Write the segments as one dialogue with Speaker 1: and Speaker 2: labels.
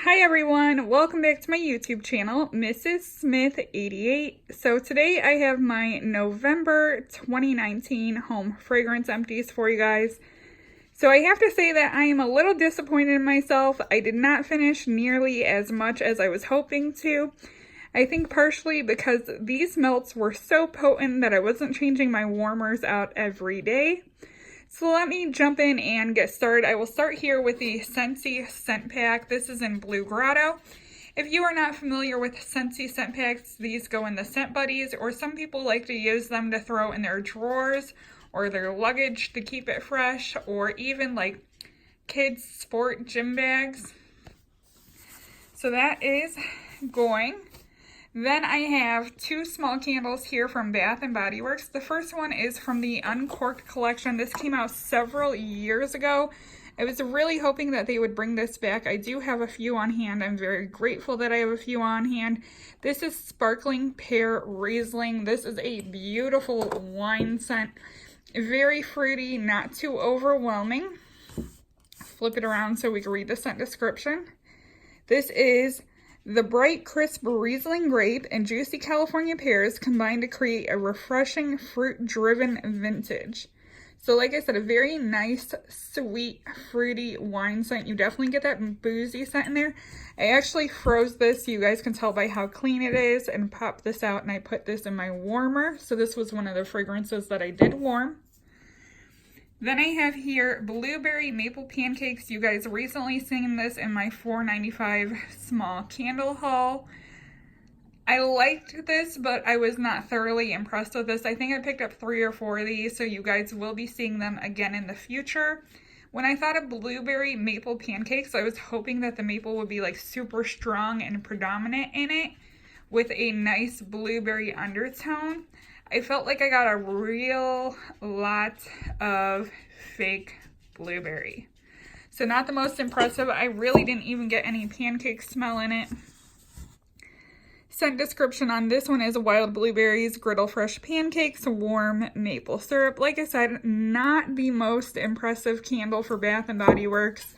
Speaker 1: Hi everyone, welcome back to my YouTube channel, Mrs. Smith 88. So today I have my November 2019 home fragrance empties for you guys. So I have to say that I am a little disappointed in myself. I did not finish nearly as much as I was hoping to. I think partially because these melts were so potent that I wasn't changing my warmers out every day. So let me jump in and get started. I will start here with the Scentsy scent pack. This is in Blue Grotto. If you are not familiar with Scentsy scent packs, these go in the Scent Buddies, or some people like to use them to throw in their drawers or their luggage to keep it fresh, or even like kids' sport gym bags. So that is going. Then I have two small candles here from Bath & Body Works. The first one is from the Uncorked collection. This came out several years ago. I was really hoping that they would bring this back. I do have a few on hand. I'm very grateful that I have a few on hand. This is Sparkling Pear Riesling. This is a beautiful wine scent. Very fruity, not too overwhelming. Flip it around so we can read the scent description. This is the bright, crisp Riesling grape and juicy California pears combine to create a refreshing, fruit-driven vintage. So like I said, a very nice, sweet, fruity wine scent. You definitely get that boozy scent in there. I actually froze this, so you guys can tell by how clean it is, and popped this out, and I put this in my warmer. So this was one of the fragrances that I did warm. Then I have here Blueberry Maple Pancakes. You guys recently seen this in my $4.95 small candle haul. I liked this, but I was not thoroughly impressed with this. I think I picked up 3 or 4 of these, so you guys will be seeing them again in the future. When I thought of Blueberry Maple Pancakes, I was hoping that the maple would be like super strong and predominant in it with a nice blueberry undertone. I felt like I got a real lot of fake blueberry. So not the most impressive. I really didn't even get any pancake smell in it. Scent description on this one is wild blueberries, griddle fresh pancakes, warm maple syrup. Like I said, not the most impressive candle for Bath & Body Works.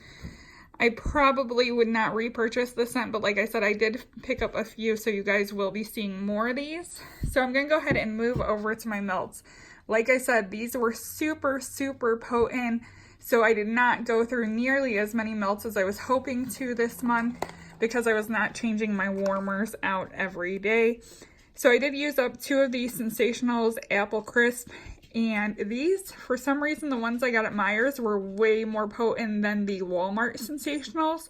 Speaker 1: I probably would not repurchase the scent, but like I said, I did pick up a few, so you guys will be seeing more of these. So I'm going to go ahead and move over to my melts. Like I said, these were super, super potent, so I did not go through nearly as many melts as I was hoping to this month because I was not changing my warmers out every day. So I did use up 2 of these Sensationals Apple Crisp. And these, for some reason, the ones I got at Meijer's were way more potent than the Walmart Sensationals.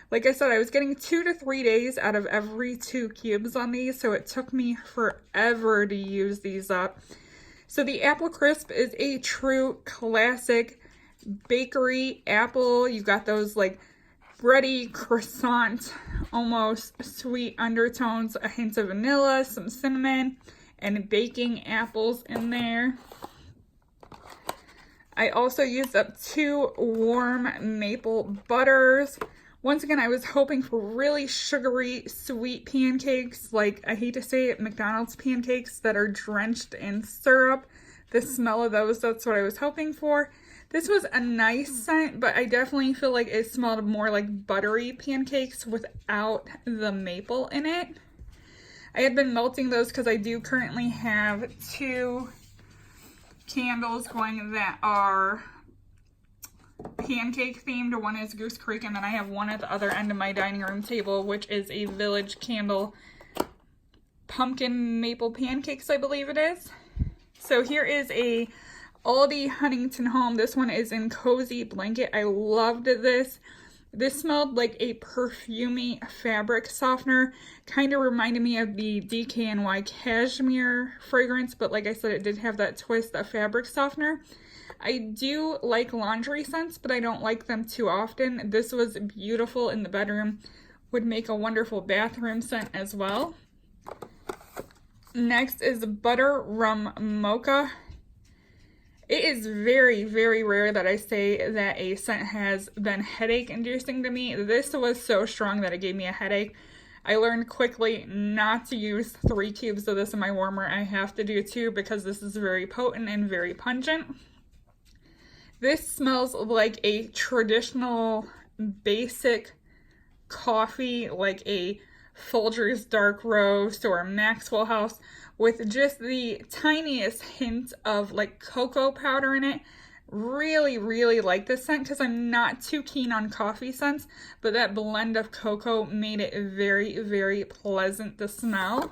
Speaker 1: Like I said, I was getting 2 to 3 days out of every 2 cubes on these, so it took me forever to use these up. So the Apple Crisp is a true classic bakery apple. You've got those like bready, croissant, almost sweet undertones, a hint of vanilla, some cinnamon, and baking apples in there. I also used up 2 warm maple butters. Once again, I was hoping for really sugary, sweet pancakes. Like, I hate to say it, McDonald's pancakes that are drenched in syrup. The smell of those, that's what I was hoping for. This was a nice scent, but I definitely feel like it smelled more like buttery pancakes without the maple in it. I had been melting those because I do currently have 2 candles going that are pancake themed. One is Goose Creek, and then I have one at the other end of my dining room table, which is a Village Candle pumpkin maple pancakes, I believe it is. So here is a Aldi Huntington Home. This one is in Cozy Blanket. I loved this. This smelled like a perfumey fabric softener. Kind of reminded me of the DKNY Cashmere fragrance, but like I said, it did have that twist of fabric softener. I do like laundry scents, but I don't like them too often. This was beautiful in the bedroom. Would make a wonderful bathroom scent as well. Next is Butter Rum Mocha. It is very, very rare that I say that a scent has been headache-inducing to me. This was so strong that it gave me a headache. I learned quickly not to use 3 cubes of this in my warmer. I have to do 2 because this is very potent and very pungent. This smells like a traditional, basic coffee, like a Folgers Dark Roast or a Maxwell House, with just the tiniest hint of like cocoa powder in it. Really, really like this scent because I'm not too keen on coffee scents, but that blend of cocoa made it very, very pleasant to smell.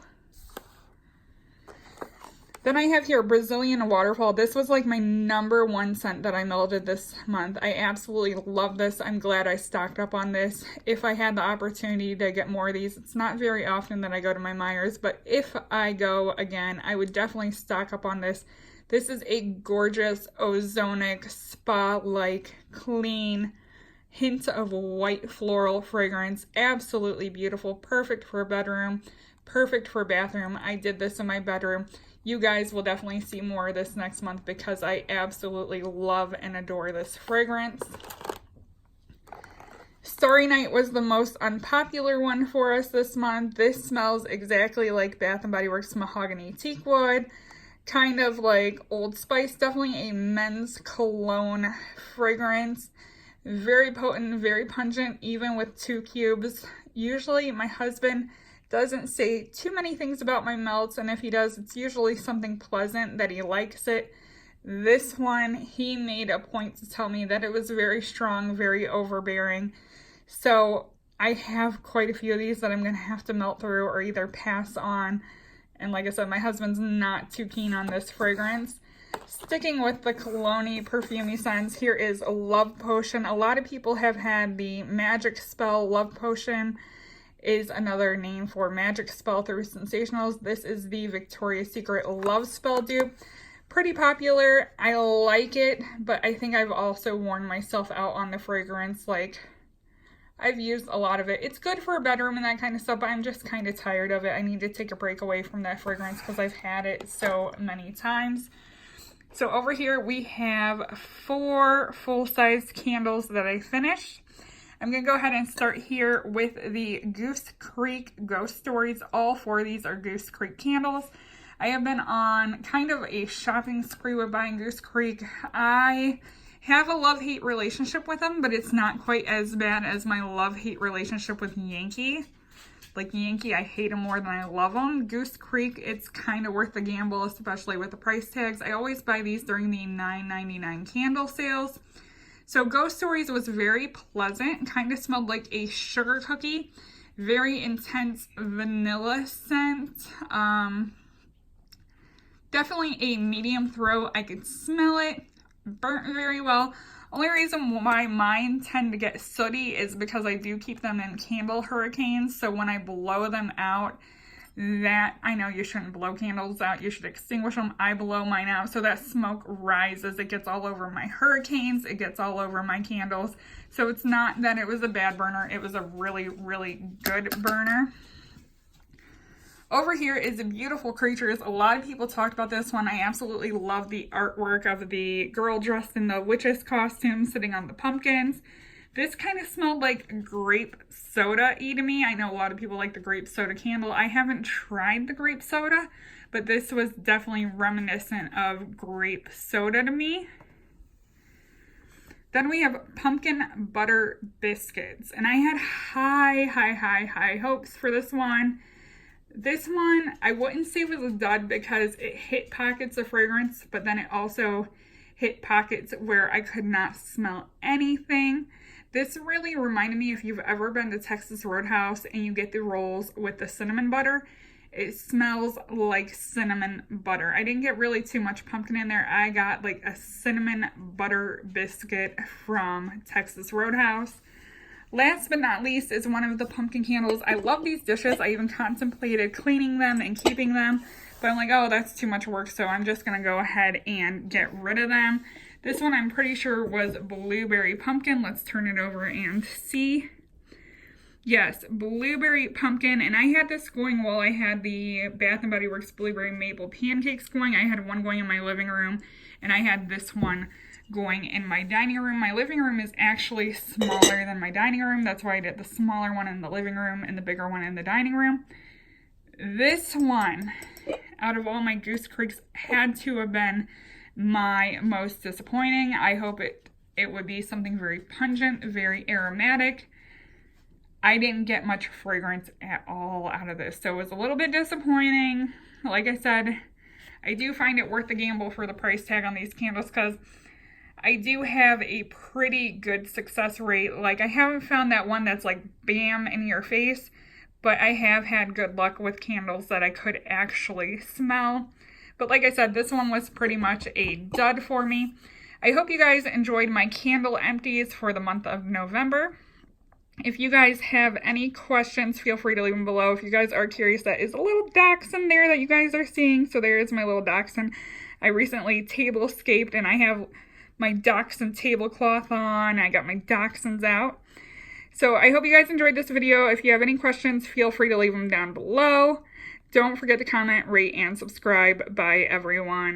Speaker 1: Then I have here Brazilian Waterfall. This was like my #1 scent that I melted this month. I absolutely love this. I'm glad I stocked up on this. If I had the opportunity to get more of these, it's not very often that I go to my Myers, but if I go again, I would definitely stock up on this. This is a gorgeous, ozonic, spa-like, clean, hint of white floral fragrance. Absolutely beautiful. Perfect for a bedroom. Perfect for a bathroom. I did this in my bedroom. You guys will definitely see more of this next month because I absolutely love and adore this fragrance. Starry Night was the most unpopular one for us this month. This smells exactly like Bath & Body Works Mahogany Teakwood. Kind of like Old Spice. Definitely a men's cologne fragrance. Very potent, very pungent, even with 2 cubes. Usually my husband doesn't say too many things about my melts, and if he does, it's usually something pleasant that he likes it. This one, he made a point to tell me that it was very strong, very overbearing. So I have quite a few of these that I'm going to have to melt through or either pass on. And like I said, my husband's not too keen on this fragrance. Sticking with the cologne-y, perfumey scents, here is Love Potion. A lot of people have had the Magic Spell Love Potion. Is another name for Magic Spell through Sensationals. This is the Victoria's Secret Love Spell dupe. Pretty popular. I like it, but I think I've also worn myself out on the fragrance. Like, I've used a lot of it. It's good for a bedroom and that kind of stuff, but I'm just kind of tired of it. I need to take a break away from that fragrance because I've had it so many times. So over here we have 4 full-size candles that I finished. I'm going to go ahead and start here with the Goose Creek Ghost Stories. All 4 of these are Goose Creek candles. I have been on kind of a shopping spree with buying Goose Creek. I have a love-hate relationship with them, but it's not quite as bad as my love-hate relationship with Yankee. Like Yankee, I hate them more than I love them. Goose Creek, it's kind of worth the gamble, especially with the price tags. I always buy these during the $9.99 candle sales. So Ghost Stories was very pleasant, kind of smelled like a sugar cookie, very intense vanilla scent, definitely a medium throw. I could smell it, burnt very well. Only reason why mine tend to get sooty is because I do keep them in candle hurricanes, so when I blow them out, that, I know you shouldn't blow candles out, you should extinguish them. I blow mine out, so that smoke rises. It gets all over my hurricanes, it gets all over my candles. So it's not that it was a bad burner, it was a really, really good burner. Over here is Beautiful Creatures. A lot of people talked about this one. I absolutely love the artwork of the girl dressed in the witch's costume sitting on the pumpkins. This kind of smelled like grape soda-y to me. I know a lot of people like the grape soda candle. I haven't tried the grape soda, but this was definitely reminiscent of grape soda to me. Then we have Pumpkin Butter Biscuits, and I had high hopes for this one. This one, I wouldn't say was a dud because it hit pockets of fragrance, but then it also hit pockets where I could not smell anything. This really reminded me, if you've ever been to Texas Roadhouse and you get the rolls with the cinnamon butter, it smells like cinnamon butter. I didn't get really too much pumpkin in there. I got like a cinnamon butter biscuit from Texas Roadhouse. Last but not least is one of the pumpkin candles. I love these dishes. I even contemplated cleaning them and keeping them, but I'm like, oh, that's too much work, so I'm just going to go ahead and get rid of them. This one I'm pretty sure was Blueberry Pumpkin. Let's turn it over and see. Yes, Blueberry Pumpkin, and I had this going while I had the Bath & Body Works Blueberry Maple Pancakes going. I had one going in my living room, and I had this one going in my dining room. My living room is actually smaller than my dining room. That's why I did the smaller one in the living room and the bigger one in the dining room. This one, out of all my Goose Creeks, had to have been my most disappointing. I hope it would be something very pungent, very aromatic. I didn't get much fragrance at all out of this. So it was a little bit disappointing. Like I said, I do find it worth the gamble for the price tag on these candles because I do have a pretty good success rate. Like, I haven't found that one that's like bam in your face, but I have had good luck with candles that I could actually smell. But like I said, this one was pretty much a dud for me. I hope you guys enjoyed my candle empties for the month of November. If you guys have any questions, feel free to leave them below. If you guys are curious, that is a little dachshund there that you guys are seeing. So there is my little dachshund. I recently tablescaped and I have my dachshund tablecloth on. I got my dachshunds out. So I hope you guys enjoyed this video. If you have any questions, feel free to leave them down below. Don't forget to comment, rate, and subscribe. Bye, everyone.